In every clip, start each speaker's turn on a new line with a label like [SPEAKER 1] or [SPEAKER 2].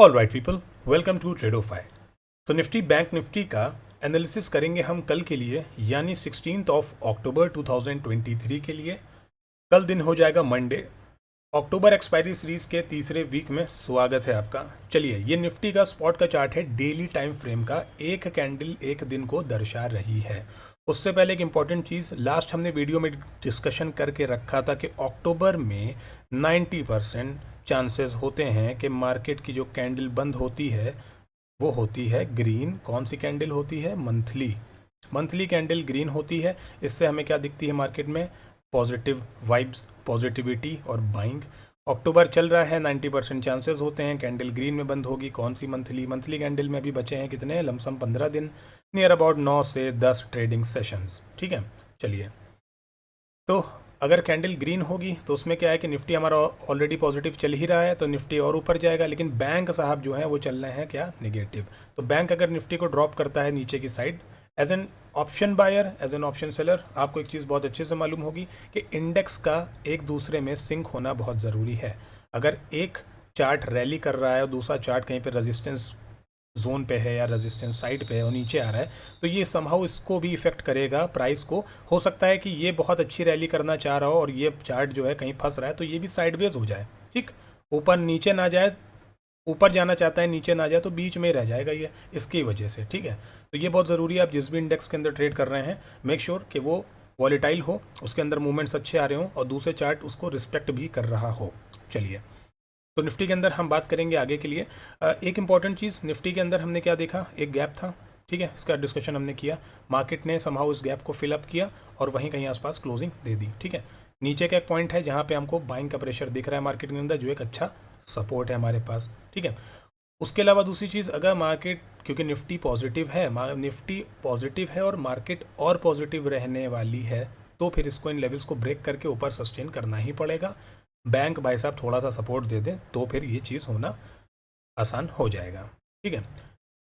[SPEAKER 1] All right people, welcome to Tradeofy. तो Nifty bank Nifty का analysis करेंगे हम कल के लिए, यानी 16 अक्टूबर 2023 के लिए। कल दिन हो जाएगा मंडे। अक्टूबर एक्सपायरी सीरीज के तीसरे वीक में स्वागत है आपका। चलिए, ये निफ्टी का स्पॉट का चार्ट है, डेली टाइम फ्रेम का। एक कैंडल एक दिन को दर्शा रही है। उससे पहले एक इंपॉर्टेंट चीज़, लास्ट हमने वीडियो में डिस्कशन करके रखा था कि अक्टूबर में 90% चांसेस होते हैं कि मार्केट की जो कैंडल बंद होती है वो होती है ग्रीन। कौन सी कैंडल होती है? मंथली कैंडल ग्रीन होती है। इससे हमें क्या दिखती है मार्केट में? पॉजिटिव वाइब्स, पॉजिटिविटी और बाइंग। अक्टूबर चल रहा है, 90% चांसेस होते हैं कैंडल ग्रीन में बंद होगी। कौन सी? मंथली कैंडल में अभी बचे हैं कितने? लमसम 15 दिन, नियर अबाउट 9 से 10 ट्रेडिंग सेशंस। ठीक है, चलिए। तो अगर कैंडल ग्रीन होगी तो उसमें क्या है कि निफ्टी हमारा ऑलरेडी पॉजिटिव चल ही रहा है, तो निफ्टी और ऊपर जाएगा। लेकिन बैंक साहब जो है वो चल रहे हैं क्या? नेगेटिव। तो बैंक अगर निफ्टी को ड्रॉप करता है नीचे की side, as an option buyer, as an option seller, आपको एक चीज़ बहुत अच्छे से मालूम होगी कि इंडेक्स का एक दूसरे में सिंक होना बहुत ज़रूरी है। अगर एक चार्ट रैली कर रहा है और दूसरा चार्ट कहीं पर रेजिस्टेंस जोन पे है या रेजिस्टेंस साइड पे है और नीचे आ रहा है, तो ये समहाउ इसको भी इफेक्ट करेगा प्राइस को। हो सकता है कि ये बहुत अच्छी रैली करना चाह रहा हो और ये चार्ट जो है कहीं फंस रहा है, तो ये भी साइडवेज हो जाए। ठीक, ऊपर नीचे ना जाए, ऊपर जाना चाहता है नीचे ना जाए, तो बीच में रह जाएगा ये, इसकी वजह से। ठीक है, तो ये बहुत ज़रूरी है। आप जिस भी इंडेक्स के अंदर ट्रेड कर रहे हैं, मेक श्योर कि वो वॉलेटाइल हो, उसके अंदर मूवमेंट्स अच्छे आ रहे हों और दूसरे चार्ट उसको रिस्पेक्ट भी कर रहा हो। चलिए, तो निफ्टी के अंदर हम बात करेंगे आगे के लिए। एक इंपॉर्टेंट चीज़, निफ्टी के अंदर हमने क्या देखा? एक गैप था। ठीक है, इसका डिस्कशन हमने किया। मार्केट ने समहाउ इस गैप को फिलअप किया और वहीं कहीं आसपास क्लोजिंग दे दी। ठीक है, नीचे का एक पॉइंट है जहाँ पे हमको बाइंग का प्रेशर दिख रहा है मार्केट के अंदर, जो एक अच्छा सपोर्ट है हमारे पास। ठीक है, उसके अलावा दूसरी चीज़, अगर मार्केट, क्योंकि निफ्टी पॉजिटिव है, निफ्टी पॉजिटिव है और मार्केट और पॉजिटिव रहने वाली है, तो फिर इसको इन लेवल्स को ब्रेक करके ऊपर सस्टेन करना ही पड़ेगा। बैंक भाई साहब थोड़ा सा सपोर्ट दे दें तो फिर ये चीज़ होना आसान हो जाएगा। ठीक है,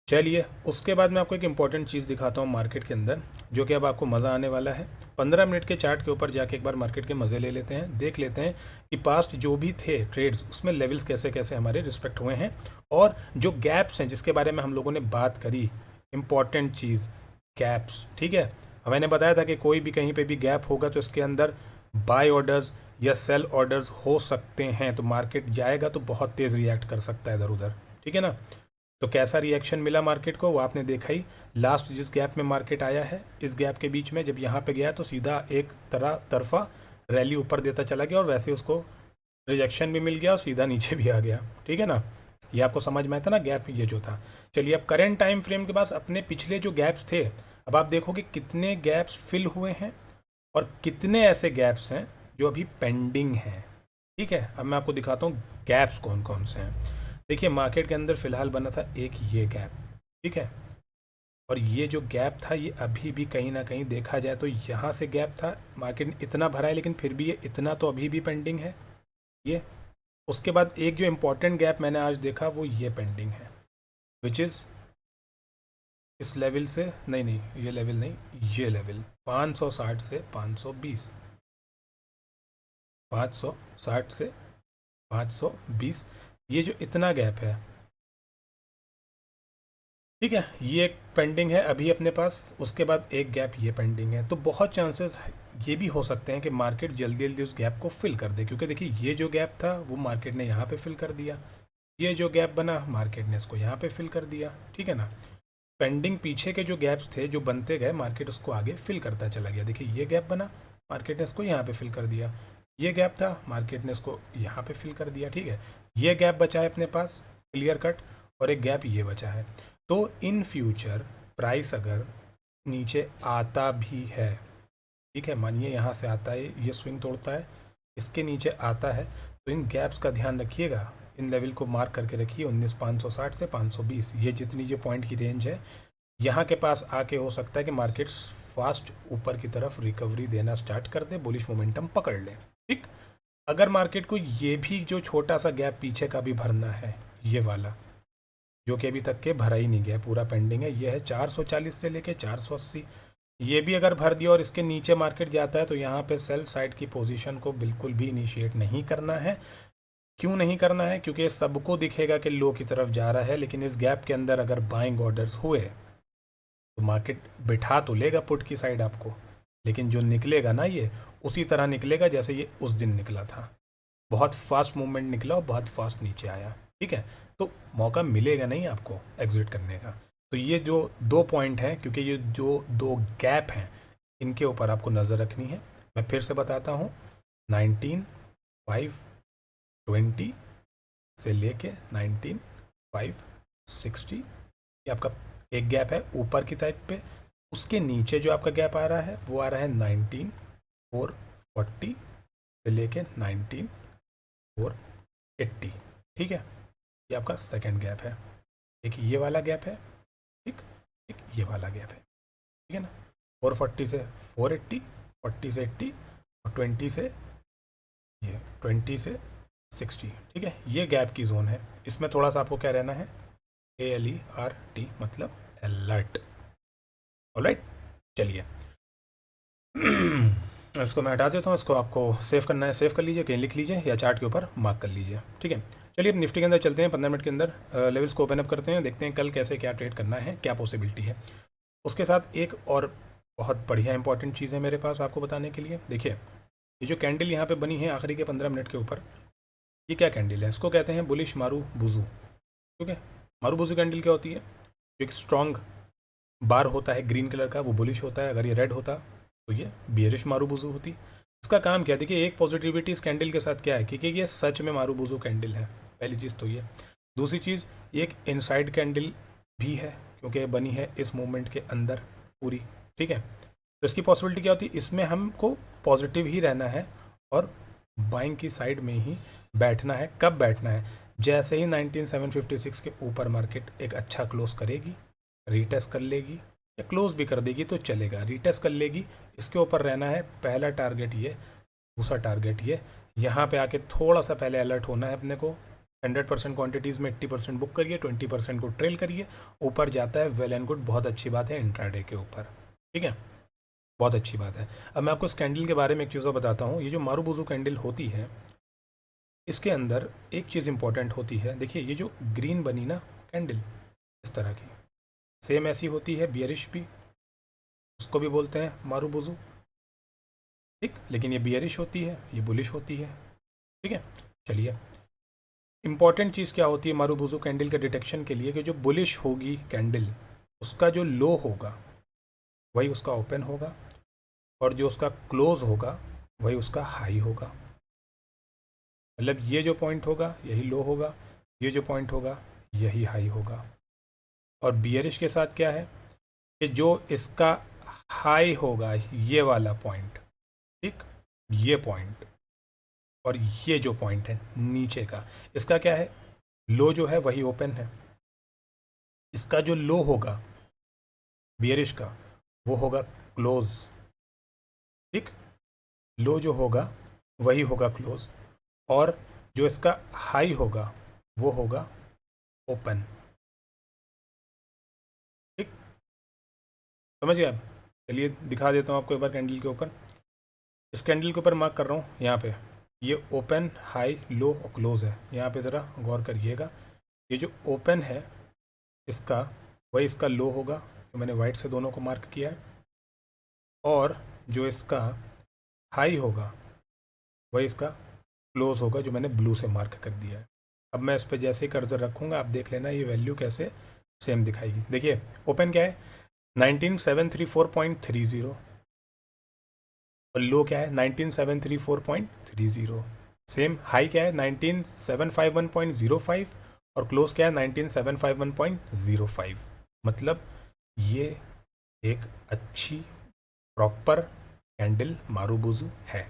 [SPEAKER 1] चलिए, उसके बाद मैं आपको एक इंपॉर्टेंट चीज़ दिखाता हूँ मार्केट के अंदर, जो कि अब आपको मज़ा आने वाला है। 15 मिनट के चार्ट के ऊपर जाके एक बार मार्केट के मज़े ले लेते हैं, देख लेते हैं कि पास्ट जो भी थे ट्रेड्स, उसमें लेवल्स कैसे कैसे हमारे रिस्पेक्ट हुए हैं और जो गैप्स हैं जिसके बारे में हम लोगों ने बात करी। इंपॉर्टेंट चीज़, गैप्स। ठीक है, मैंने बताया था कि कोई भी कहीं पे भी गैप होगा तो इसके अंदर बाय ऑर्डर्स या सेल ऑर्डर्स हो सकते हैं, तो मार्केट जाएगा तो बहुत तेज़ रिएक्ट कर सकता है इधर उधर। ठीक है ना, तो कैसा रिएक्शन मिला मार्केट को वो आपने देखा ही। लास्ट जिस गैप में मार्केट आया है, इस गैप के बीच में जब यहाँ पे गया तो सीधा एक तरफा रैली ऊपर देता चला गया और वैसे उसको रिजेक्शन भी मिल गया और सीधा नीचे भी आ गया। ठीक है ना, ये आपको समझ में आया था ना गैप ये जो था। चलिए, अब करेंट टाइम फ्रेम के पास अपने पिछले जो गैप्स थे, अब आप देखोगे कितने गैप्स फिल हुए हैं और कितने ऐसे गैप्स हैं जो अभी पेंडिंग हैं। ठीक है, अब मैं आपको दिखाता हूँ गैप्स कौन कौन से हैं। देखिए, मार्केट के अंदर फिलहाल बना था एक ये गैप। ठीक है, और ये जो गैप था ये अभी भी कहीं ना कहीं देखा जाए तो यहाँ से गैप था, मार्केट इतना भरा है, लेकिन फिर भी ये इतना तो अभी भी पेंडिंग है ये। उसके बाद एक जो इम्पोर्टेंट गैप मैंने आज देखा वो ये पेंडिंग है, विच इज़ इस लेवल से, नहीं ये लेवल नहीं, ये लेवल 560 से 520, 560 से 520, ये जो इतना गैप है। ठीक है, ये एक पेंडिंग है अभी अपने पास। उसके बाद एक गैप ये पेंडिंग है, तो बहुत चांसेस ये भी हो सकते हैं कि मार्केट जल्दी जल्दी उस गैप को फिल कर दे, क्योंकि देखिए ये जो गैप था वो मार्केट ने यहाँ पे फिल कर दिया, ये जो गैप बना मार्केट ने इसको यहाँ पे फिल कर दिया। ठीक है ना, पेंडिंग पीछे के जो गैप्स थे जो बनते गए, मार्केट उसको आगे फिल करता चला गया। देखिए ये गैप बना, मार्केट ने इसको यहाँ पे फिल कर दिया, ये गैप था, मार्केट ने इसको यहाँ पे फिल कर दिया। ठीक है, ये गैप बचा है अपने पास क्लियर कट, और एक गैप ये बचा है। तो इन फ्यूचर प्राइस अगर नीचे आता भी है, ठीक है, मानिए यहाँ से आता है, ये स्विंग तोड़ता है, इसके नीचे आता है, तो इन गैप्स का ध्यान रखिएगा, इन लेवल को मार्क करके रखिए। 19,560 से 520, ये जितनी जो पॉइंट की रेंज है, यहाँ के पास आके हो सकता है कि मार्केट फास्ट ऊपर की तरफ रिकवरी देना स्टार्ट कर दे, बुलिश मोमेंटम पकड़ ले। ठीक, अगर मार्केट को ये भी जो छोटा सा गैप पीछे का भी भरना है, ये वाला जो कि अभी तक के भरा ही नहीं गया, पूरा पेंडिंग है, ये है 440 से लेके 480, ये भी अगर भर दिया और इसके नीचे मार्केट जाता है तो यहाँ पे सेल साइड की पोजीशन को बिल्कुल भी इनिशिएट नहीं करना है। क्यों नहीं करना है? क्योंकि सबको दिखेगा कि लो की तरफ जा रहा है, लेकिन इस गैप के अंदर अगर बाइंग ऑर्डर्स हुए तो मार्केट बिठा तो लेगा पुट की साइड आपको, लेकिन जो निकलेगा ना ये उसी तरह निकलेगा जैसे ये उस दिन निकला था। बहुत फास्ट मूवमेंट निकला और बहुत फास्ट नीचे आया। ठीक है, तो मौका मिलेगा नहीं आपको एग्जिट करने का। तो ये जो 2 पॉइंट हैं, क्योंकि ये जो 2 गैप हैं इनके ऊपर आपको नज़र रखनी है। मैं फिर से बताता हूँ, 19,520 से लेके 19,560 ये आपका एक गैप है ऊपर की टाइप पे। उसके नीचे जो आपका गैप आ रहा है वो आ रहा है 19,440 से लेके 19,480। ठीक है, ये आपका सेकंड गैप है। एक ये वाला गैप है, ठीक, एक ये वाला गैप है। ठीक है ना, 440 से 480, 40 से 80 और 20 से 60। ठीक है, ये गैप की जोन है। इसमें थोड़ा सा आपको क्या रहना है, ALERT मतलब अलर्ट। ऑलराइट, चलिए इसको मैं हटा देता हूँ। इसको आपको सेव करना है, सेव कर लीजिए, कहीं लिख लीजिए या चार्ट के ऊपर मार्क कर लीजिए। ठीक है, चलिए अब निफ्टी के अंदर चलते हैं। 15 मिनट के अंदर लेवल्स को ओपन अप करते हैं, देखते हैं कल कैसे क्या ट्रेड करना है, क्या पॉसिबिलिटी है। उसके साथ एक और बहुत बढ़िया इंपॉर्टेंट चीज़ है मेरे पास आपको बताने के लिए। देखिए, ये जो कैंडल यहाँ पे बनी है आखिरी के 15 मिनट के ऊपर, ये क्या कैंडल है? इसको कहते हैं बुलिश मारू बुजू। ठीक है, मारू बुजू कैंडल क्या होती है? एक स्ट्रॉन्ग बार होता है ग्रीन कलर का, वो बुलिश होता है। अगर ये रेड होता तो ये बियरिश मारूबुजू होती। इसका काम क्या है? देखिए, एक पॉजिटिविटी इस कैंडल के साथ क्या है, क्योंकि ये सच में मारूबुजू कैंडल है। पहली चीज़ तो ये। दूसरी चीज़, ये एक इनसाइड कैंडल भी है, क्योंकि ये बनी है इस मूवमेंट के अंदर पूरी। ठीक है, तो इसकी पॉसिबिलिटी क्या होती है? इसमें हमको पॉजिटिव ही रहना है और बाइंग की साइड में ही बैठना है। कब बैठना है? जैसे ही 19,756 के ऊपर मार्केट एक अच्छा क्लोज करेगी, रीटेस्ट कर लेगी या क्लोज भी कर देगी तो चलेगा। रीटेस्ट कर लेगी, इसके ऊपर रहना है। पहला टारगेट ये, दूसरा टारगेट ये। यहाँ पे आके थोड़ा सा पहले अलर्ट होना है अपने को। 100% क्वांटिटीज़ में 80% बुक करिए, 20% को ट्रेल करिए। ऊपर जाता है, वेल एंड गुड, बहुत अच्छी बात है इंट्राडे के ऊपर। ठीक है, बहुत अच्छी बात है। अब मैं आपको इस कैंडल के बारे में एक चीज़ बताता हूँ। ये जो मारूबुजू कैंडल होती है, इसके अंदर एक चीज़ इंपॉर्टेंट होती है। देखिए, ये जो ग्रीन बनी ना कैंडल इस तरह की, सेम ऐसी होती है बियरिश भी, उसको भी बोलते हैं मारूबुजू। ठीक, लेकिन ये बियरिश होती है, ये बुलिश होती है। ठीक है, चलिए, इंपॉर्टेंट चीज़ क्या होती है मारूबुजू कैंडल के डिटेक्शन के लिए, कि जो बुलिश होगी कैंडल, उसका जो लो होगा वही उसका ओपन होगा, और जो उसका क्लोज होगा वही उसका हाई होगा। मतलब ये जो पॉइंट होगा यही लो होगा, ये जो पॉइंट होगा यही हाई होगा। और बियरिश के साथ क्या है कि जो इसका हाई होगा ये वाला पॉइंट, ठीक, ये पॉइंट, और ये जो पॉइंट है नीचे का, इसका क्या है? लो जो है वही ओपन है। इसका जो लो होगा बियरिश का वो होगा क्लोज। ठीक, लो जो होगा वही होगा क्लोज, और जो इसका हाई होगा वो होगा ओपन। ठीक, समझ गए आप? चलिए दिखा देता हूँ आपको एक बार कैंडल के ऊपर। इस कैंडल के ऊपर मार्क कर रहा हूँ यहाँ पे, ये ओपन, हाई, लो और क्लोज है। यहाँ पे ज़रा गौर करिएगा, ये जो ओपन है इसका वही इसका लो होगा, जो मैंने वाइट से दोनों को मार्क किया है, और जो इसका हाई होगा वही इसका क्लोज होगा, जो मैंने ब्लू से मार्क कर दिया है। अब मैं इस पर जैसे ही कर्सर रखूँगा, आप देख लेना ये वैल्यू कैसे सेम दिखाएगी। देखिए, ओपन क्या है? 19,734.30, और लो क्या है? 19,734.30। सेम हाई क्या है? 19,751.05, और क्लोज क्या है? 19,751.05। मतलब ये एक अच्छी प्रॉपर कैंडल मारूबुजू है।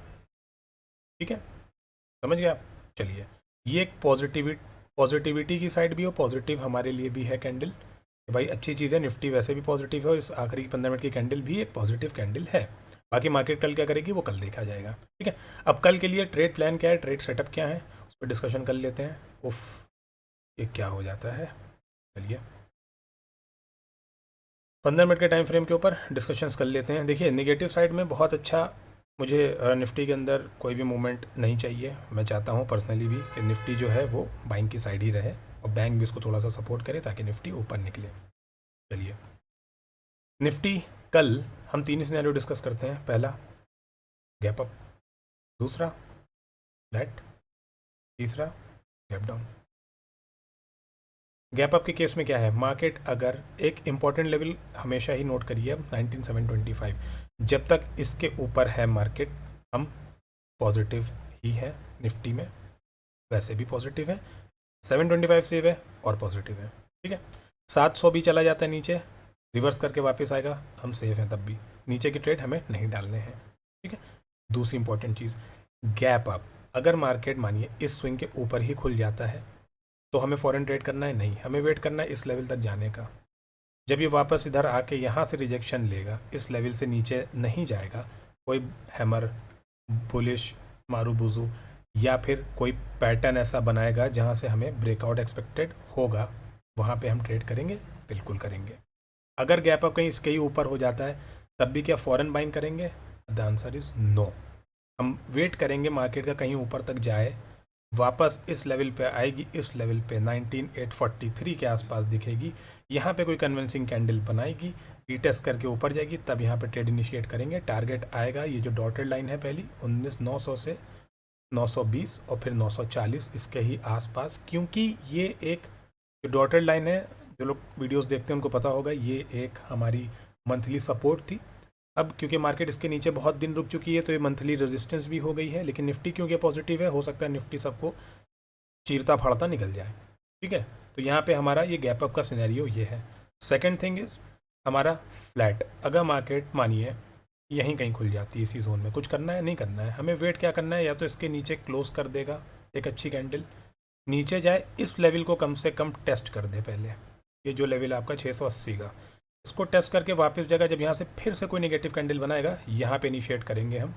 [SPEAKER 1] ठीक है, समझ गए आप? चलिए, ये एक पॉजिटिविटी की साइड भी हो, पॉजिटिव हमारे लिए भी है कैंडल, भाई अच्छी चीज़ है। निफ्टी वैसे भी पॉजिटिव है, और इस आखिरी 15 मिनट की कैंडल भी एक पॉजिटिव कैंडल है। बाकी मार्केट कल क्या करेगी वो कल देखा जाएगा। ठीक है, अब कल के लिए ट्रेड प्लान क्या है, ट्रेड सेटअप क्या है, उस पर डिस्कशन कर लेते हैं। उफ, ये क्या हो जाता है। चलिए 15 मिनट के टाइम फ्रेम के ऊपर डिस्कशंस कर लेते हैं। देखिए, नेगेटिव साइड में बहुत अच्छा मुझे निफ्टी के अंदर कोई भी मूवमेंट नहीं चाहिए। मैं चाहता हूँ पर्सनली भी कि निफ्टी जो है वो बाइंग की साइड ही रहे और बैंक भी इसको थोड़ा सा सपोर्ट करे ताकि निफ्टी ऊपर निकले। चलिए निफ्टी कल हम तीन सिनेरियो डिस्कस करते हैं। पहला गैप अप, दूसरा फ्लैट, तीसरा गैप डाउन। गैप अप के केस में क्या है, मार्केट अगर एक इंपॉर्टेंट लेवल हमेशा ही नोट करिए अब 19725, जब तक इसके ऊपर है मार्केट हम पॉजिटिव ही है। निफ्टी में वैसे भी पॉजिटिव है, 725 सेव है और पॉजिटिव है। ठीक है, 700 भी चला जाता है नीचे, रिवर्स करके वापस आएगा, हम सेफ हैं, तब भी नीचे की ट्रेड हमें नहीं डालने हैं। ठीक है, दूसरी इंपॉर्टेंट चीज़ गैप अप, अगर मार्केट मानिए इस स्विंग के ऊपर ही खुल जाता है तो हमें फॉरेन ट्रेड करना है नहीं, हमें वेट करना है इस लेवल तक जाने का। जब ये वापस इधर आके यहाँ से रिजेक्शन लेगा, इस लेवल से नीचे नहीं जाएगा, कोई हैमर बुलिश मारूबुजू या फिर कोई पैटर्न ऐसा बनाएगा जहाँ से हमें ब्रेकआउट एक्सपेक्टेड होगा, वहाँ पे हम ट्रेड करेंगे, बिल्कुल करेंगे। अगर गैप अप कहीं इसके ही ऊपर हो जाता है तब भी क्या फ़ॉरेन बाइंग करेंगे? The answer is no. हम वेट करेंगे मार्केट का कहीं ऊपर तक जाए, वापस इस लेवल पे आएगी, इस लेवल पे 19843 के आसपास दिखेगी, यहाँ पे कोई कन्विंसिंग कैंडल बनाएगी, रीटेस्ट करके ऊपर जाएगी, तब यहाँ पे ट्रेड इनिशिएट करेंगे। टारगेट आएगा ये जो डॉटेड लाइन है पहली 19,900 से 920 और फिर 940 इसके ही आसपास, क्योंकि ये एक जो डॉटेड लाइन है, जो लोग वीडियोस देखते हैं उनको पता होगा, ये एक हमारी मंथली सपोर्ट थी। अब क्योंकि मार्केट इसके नीचे बहुत दिन रुक चुकी है तो ये मंथली रेजिस्टेंस भी हो गई है, लेकिन निफ्टी क्योंकि पॉजिटिव है, हो सकता है निफ्टी सबको चीरता फाड़ता निकल जाए। ठीक है, तो यहाँ पे हमारा ये गैप अप का सिनेरियो ये है। सेकंड थिंग इज हमारा फ्लैट, अगर मार्केट मानिए यहीं कहीं खुल जाती है इसी जोन में, कुछ करना है नहीं करना है, हमें वेट क्या करना है, या तो इसके नीचे क्लोज कर देगा एक अच्छी कैंडल, नीचे जाए, इस लेवल को कम से कम टेस्ट कर दे पहले, ये जो लेवल है आपका 680 का, इसको टेस्ट करके वापस जाएगा, जब यहाँ से फिर से कोई नेगेटिव कैंडल बनाएगा, यहाँ पे इनिशिएट करेंगे हम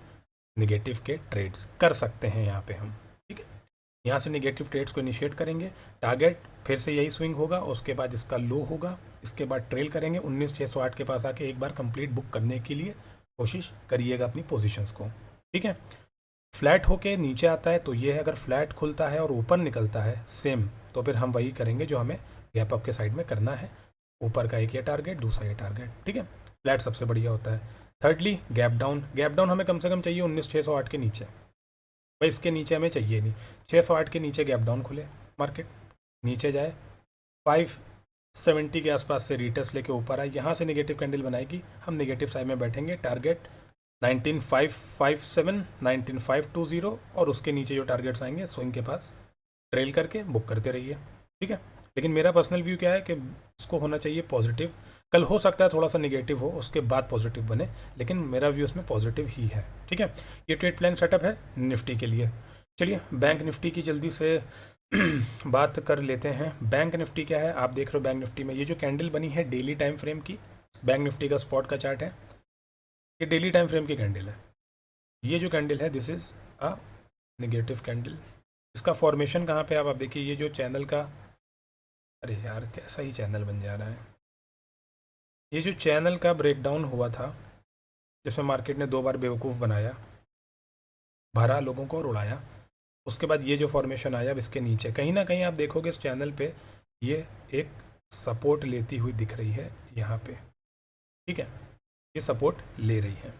[SPEAKER 1] नेगेटिव के ट्रेड्स कर सकते हैं यहाँ पे हम। ठीक है, यहाँ से नेगेटिव ट्रेड्स को इनिशिएट करेंगे, टारगेट फिर से यही स्विंग होगा, उसके बाद इसका लो होगा, इसके बाद ट्रेल करेंगे 19,608 के पास आके एक बार कंप्लीट बुक करने के लिए कोशिश करिएगा अपनी पोजीशंस को। ठीक है, फ्लैट होके नीचे आता है तो ये है, अगर फ्लैट खुलता है और ऊपर निकलता है सेम, तो फिर हम वही करेंगे जो हमें गैप अप के साइड में करना है, ऊपर का एक ये टारगेट, दूसरा ये टारगेट। ठीक है, फ्लैट सबसे बढ़िया होता है। Thirdly gap down, gap down हमें कम से कम चाहिए 19,608 के नीचे, भाई इसके नीचे हमें चाहिए नहीं, 608 के नीचे गैप डाउन खुले, मार्केट नीचे जाए, 570 के आसपास से रीटेस्ट लेके ऊपर आए, यहाँ से नेगेटिव कैंडल बनाएगी, हम नेगेटिव साइड में बैठेंगे, टारगेट 19,557 19,520 और उसके नीचे जो टारगेट्स आएंगे स्विंग के पास ट्रेल करके बुक करते रहिए। ठीक है, लेकिन मेरा पर्सनल व्यू क्या है कि इसको होना चाहिए पॉजिटिव, कल हो सकता है थोड़ा सा नेगेटिव हो उसके बाद पॉजिटिव बने, लेकिन मेरा व्यू इसमें पॉजिटिव ही है। ठीक है, ये ट्रेड प्लान सेटअप है निफ्टी के लिए। चलिए बैंक निफ्टी की जल्दी से बात कर लेते हैं। बैंक निफ्टी क्या है, आप देख रहे हो बैंक निफ्टी में ये जो कैंडल बनी है डेली टाइम फ्रेम की, बैंक निफ्टी का स्पॉट का चार्ट है, ये डेली टाइम फ्रेम की कैंडल है। ये जो कैंडल है this is a negative candle. इसका फॉर्मेशन कहाँ पे आप देखिए, ये जो चैनल का, अरे यार कैसा ही चैनल बन जा रहा है, ये जो चैनल का ब्रेकडाउन हुआ था जिसमें मार्केट ने 2 बार बेवकूफ़ बनाया, भरा लोगों को और उड़ाया, उसके बाद ये जो फॉर्मेशन आया अब इसके नीचे कहीं ना कहीं आप देखोगे इस चैनल पे ये एक सपोर्ट लेती हुई दिख रही है यहाँ पे। ठीक है, ये सपोर्ट ले रही है।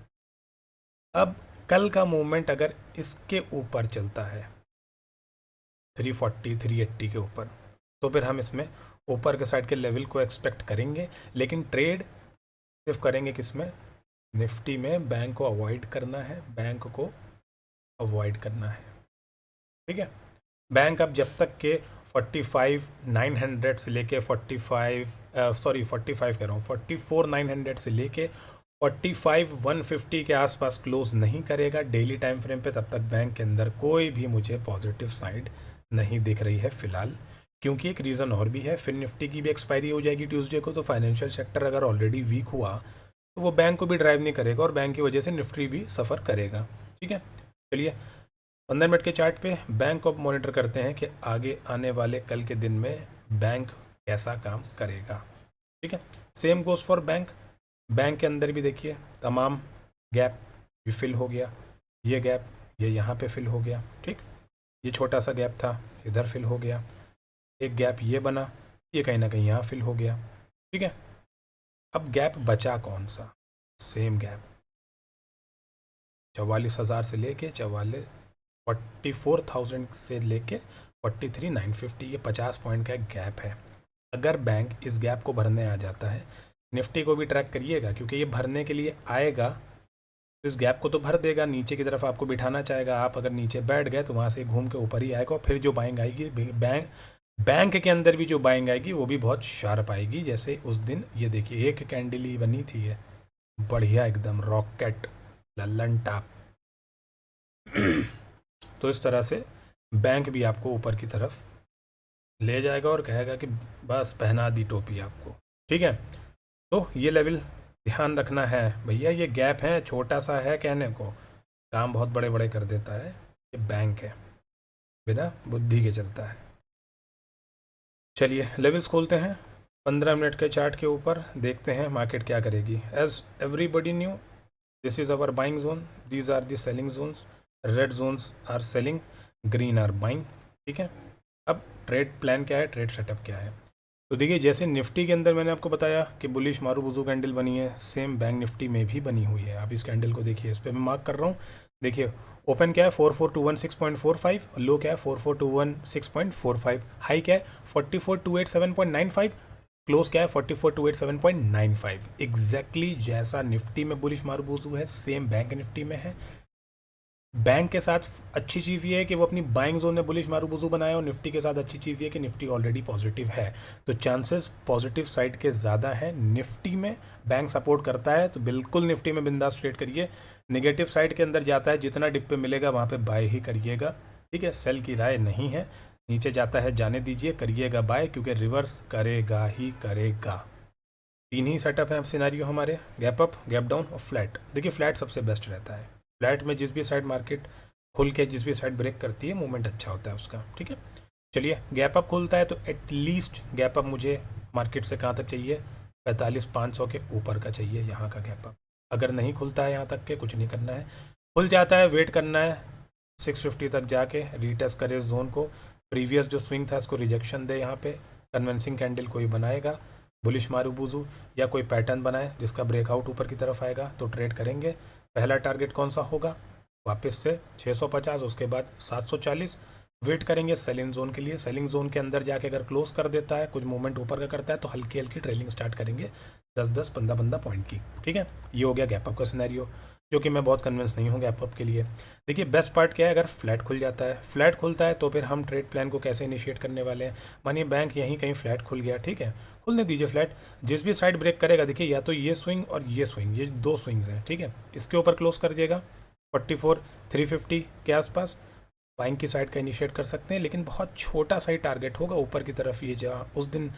[SPEAKER 1] अब कल का मूवमेंट अगर इसके ऊपर चलता है 340 380 के ऊपर, तो फिर हम इसमें ऊपर के साइड के लेवल को एक्सपेक्ट करेंगे, लेकिन ट्रेड सिर्फ करेंगे किसमें, निफ्टी में। बैंक को अवॉइड करना है, बैंक को अवॉइड करना है। ठीक है, बैंक अब जब तक के 45,900 से लेके 45 कह रहा हूँ 44,900 से लेके 45,150 के आसपास क्लोज नहीं करेगा डेली टाइम फ्रेम पे, तब तक बैंक के अंदर कोई भी मुझे पॉजिटिव साइड नहीं दिख रही है फिलहाल। क्योंकि एक रीज़न और भी है, फिर निफ्टी की भी एक्सपायरी हो जाएगी ट्यूसडे को, तो फाइनेंशियल सेक्टर अगर ऑलरेडी वीक हुआ तो वो बैंक को भी ड्राइव नहीं करेगा और बैंक की वजह से निफ्टी भी सफ़र करेगा। ठीक है, चलिए 15 मिनट के चार्ट पे बैंक को मॉनिटर करते हैं कि आगे आने वाले कल के दिन में बैंक कैसा काम करेगा। ठीक है, same goes for bank. Bank के अंदर भी देखिए तमाम गैप भी फिल हो गया, ये गैप ये यहाँ पे फिल हो गया, ठीक। ये छोटा सा गैप था, इधर फिल हो गया। एक गैप ये बना, ये कहीं ना कहीं यहाँ फिल हो गया, ठीक है। अब गैप बचा कौन सा? सेम गैप 44,000 से लेके 44,000 से लेके 43,950, ये 50 पॉइंट का एक गैप है। अगर बैंक इस गैप को भरने आ जाता है, निफ्टी को भी ट्रैक करिएगा क्योंकि ये भरने के लिए आएगा, तो इस गैप को तो भर देगा, नीचे की तरफ आपको बिठाना चाहेगा। आप अगर नीचे बैठ गए तो वहाँ से घूम के ऊपर ही आएगा, और फिर जो बाइंग आएगी बैंक के अंदर भी जो बाइंग आएगी वो भी बहुत शार्प आएगी। जैसे उस दिन ये देखिए एक कैंडल ही बनी थी, है बढ़िया एकदम रॉकेट लल्लन टाप। तो इस तरह से बैंक भी आपको ऊपर की तरफ ले जाएगा और कहेगा कि बस पहना दी टोपी आपको, ठीक है। तो ये लेवल ध्यान रखना है भैया, ये गैप है, छोटा सा है कहने को, काम बहुत बड़े बड़े कर देता है। ये बैंक है, बिना बुद्धि के चलता है। चलिए लेवल्स खोलते हैं 15 मिनट के चार्ट के ऊपर, देखते हैं मार्केट क्या करेगी। As everybody knew, this is our buying zone, these are the selling zones, red zones are selling, green are buying, ठीक है। अब ट्रेड प्लान क्या है, ट्रेड सेटअप क्या है? तो देखिए जैसे निफ्टी के अंदर मैंने आपको बताया कि बुलिश मारूबुजू कैंडल बनी है, सेम बैंक निफ्टी में भी बनी हुई है। आप इस कैंडल को देखिए, इस पर मैं मार्क कर रहा हूँ। देखिए ओपन क्या है 44,216.45, लो क्या है 44,216.45, हाई क्या है 44,287.95, क्लोज क्या है 44,287.95। एग्जैक्टली जैसा निफ्टी में बुलिश मारूबुजू है, सेम बैंक निफ्टी में है। बैंक के साथ अच्छी चीज़ ये है कि वो अपनी बाइंग जोन में बुलिश मारूबुजू बनाया, और निफ्टी के साथ अच्छी चीज़ ये है कि निफ्टी ऑलरेडी पॉजिटिव है, तो चांसेस पॉजिटिव साइड के ज़्यादा है। निफ्टी में बैंक सपोर्ट करता है तो बिल्कुल निफ्टी में बिंदास ट्रेड करिए। नेगेटिव साइड के अंदर जाता है, जितना डिप पे मिलेगा वहाँ पे बाय ही करिएगा, ठीक है। सेल की राय नहीं है, नीचे जाता है जाने दीजिए, करिएगा बाय, क्योंकि रिवर्स करेगा ही करेगा। तीन ही सेटअप है अब सिनारियो हमारे, गैप अप, गैप डाउन और फ्लैट। देखिए फ्लैट सबसे बेस्ट रहता है। फ्लैट में जिस भी साइड मार्केट खुल के जिस भी साइड ब्रेक करती है, मूवमेंट अच्छा होता है उसका, ठीक है। चलिए गैप अप खुलता है तो एटलीस्ट गैप अप मुझे मार्केट से कहाँ तक चाहिए, 45,500 के ऊपर का चाहिए यहाँ का गैप अप। अगर नहीं खुलता है यहाँ तक के, कुछ नहीं करना है, खुल जाता है वेट करना है 650 तक जाके रीटेस्ट करे इस जोन को। प्रीवियस जो स्विंग था इसको रिजेक्शन दे, यहाँ पे कन्विंसिंग कैंडल कोई बनाएगा बुलिश मारूबुजू, या कोई पैटर्न बनाए जिसका ब्रेकआउट ऊपर की तरफ आएगा तो ट्रेड करेंगे। पहला टारगेट कौन सा होगा, वापस से 650, उसके बाद 740, वेट करेंगे सेलिंग जोन के लिए। सेलिंग जोन के अंदर जाके अगर क्लोज कर देता है, कुछ मूवमेंट ऊपर का करता है, तो हल्की हल्की ट्रेलिंग स्टार्ट करेंगे 10-10, 15-15 पॉइंट की, ठीक है। ये हो गया गैप अप का सिनेरियो, जो कि मैं बहुत कन्विंस नहीं हूँ गैप अप के लिए। देखिए बेस्ट पार्ट क्या है, अगर फ्लैट खुल जाता है, फ्लैट खुलता है तो फिर हम ट्रेड प्लान को कैसे इनिशिएट करने वाले हैं। मानिए बैंक यहीं कहीं फ्लैट खुल गया, ठीक है, खुलने दीजिए फ्लैट, जिस भी साइड ब्रेक करेगा, देखिए या तो ये स्विंग और ये स्विंग, ये दो स्विंग्स हैं, ठीक है, इसके ऊपर क्लोज कर दिएगा 44,350 के आसपास, बाइंग की साइड का इनिशिएट कर सकते हैं। लेकिन बहुत छोटा सा ही टारगेट होगा ऊपर की तरफ, ये जहाँ उस दिन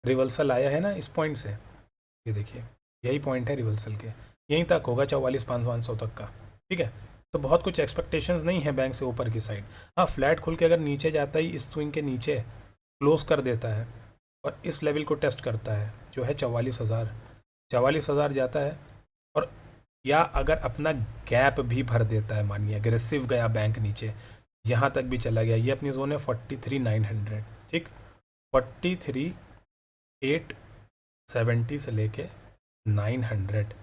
[SPEAKER 1] रिवर्सल आया है ना इस पॉइंट से, ये देखिए यही पॉइंट है रिवर्सल के, यहीं तक होगा 44,500 तक का, ठीक है। तो बहुत कुछ एक्सपेक्टेशंस नहीं है बैंक से ऊपर की साइड। हाँ फ्लैट खुल के अगर नीचे जाता ही इस स्विंग के नीचे क्लोज कर देता है और इस लेवल को टेस्ट करता है जो है 44,000 जाता है, और या अगर अपना गैप भी भर देता है, मानिए अग्रेसिव गया बैंक नीचे, यहाँ तक भी चला गया, ये अपनी जोन है 43,900, ठीक, 43,870 से लेके 900,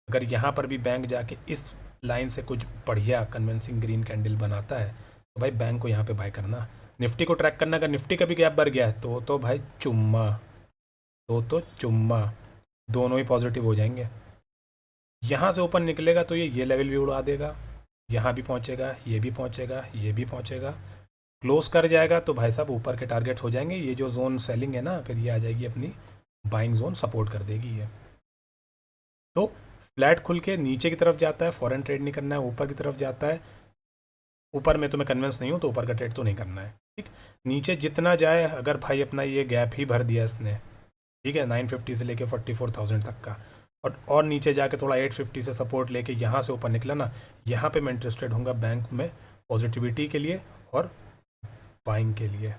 [SPEAKER 1] अगर यहाँ पर भी बैंक जाके इस लाइन से कुछ बढ़िया कन्विंसिंग ग्रीन कैंडल बनाता है तो भाई बैंक को यहाँ पे बाय करना। निफ्टी को ट्रैक करना, अगर निफ्टी का भी गैप भर गया है तो भाई चुम्मा, तो चुम्मा, दोनों ही पॉजिटिव हो जाएंगे। यहाँ से ऊपर निकलेगा तो ये लेवल भी उड़ा देगा, यहाँ भी पहुँचेगा, ये भी पहुँचेगा, ये भी पहुँचेगा, क्लोज कर जाएगा तो भाई साहब ऊपर के टारगेट्स हो जाएंगे। ये जो जोन सेलिंग है ना, फिर ये आ जाएगी अपनी बाइंग जोन, सपोर्ट कर देगी ये। तो फ्लैट खुल के नीचे की तरफ जाता है, फॉरेन ट्रेड नहीं करना है, ऊपर की तरफ जाता है, ऊपर में तो मैं कन्विंस नहीं हूँ तो ऊपर का ट्रेड तो नहीं करना है, ठीक। नीचे जितना जाए, अगर भाई अपना ये गैप ही भर दिया इसने, ठीक है, 950 से लेके 44,000 तक का, और नीचे जाके थोड़ा 850 से सपोर्ट लेके यहाँ से ऊपर निकला ना, यहाँ पे मैं इंटरेस्टेड हूँ बैंक में पॉजिटिविटी के लिए और बाइंग के लिए,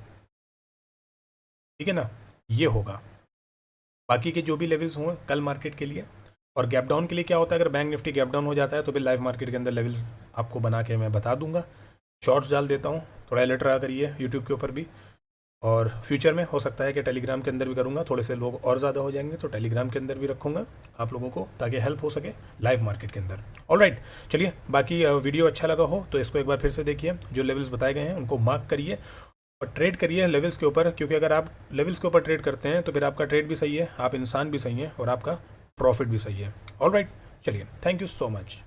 [SPEAKER 1] ठीक है ना, ये होगा। बाकी के जो भी लेवल्स हुए कल मार्केट के लिए और गैप डाउन के लिए क्या होता है, अगर बैंक निफ्टी गैप डाउन हो जाता है तो फिर लाइव मार्केट के अंदर लेवल्स आपको बना के मैं बता दूंगा। शॉर्ट्स डाल देता हूँ, थोड़ा अलर्ट रहा करिए यूट्यूब के ऊपर भी। और फ्यूचर में हो सकता है कि टेलीग्राम के अंदर भी करूँगा, थोड़े से लोग और ज़्यादा हो जाएंगे तो टेलीग्राम के अंदर भी रखूँगा आप लोगों को, ताकि हेल्प हो सके लाइव मार्केट के अंदर। ऑलराइट, चलिए, बाकी वीडियो अच्छा लगा हो तो इसको एक बार फिर से देखिए, जो लेवल्स बताए गए हैं उनको मार्क करिए और ट्रेड करिए लेवल्स के ऊपर, क्योंकि अगर आप लेवल्स के ऊपर ट्रेड करते हैं तो फिर आपका ट्रेड भी सही है, आप इंसान भी सही हैं और आपका प्रॉफिट भी सही है। ऑलराइट, चलिए, थैंक यू सो मच।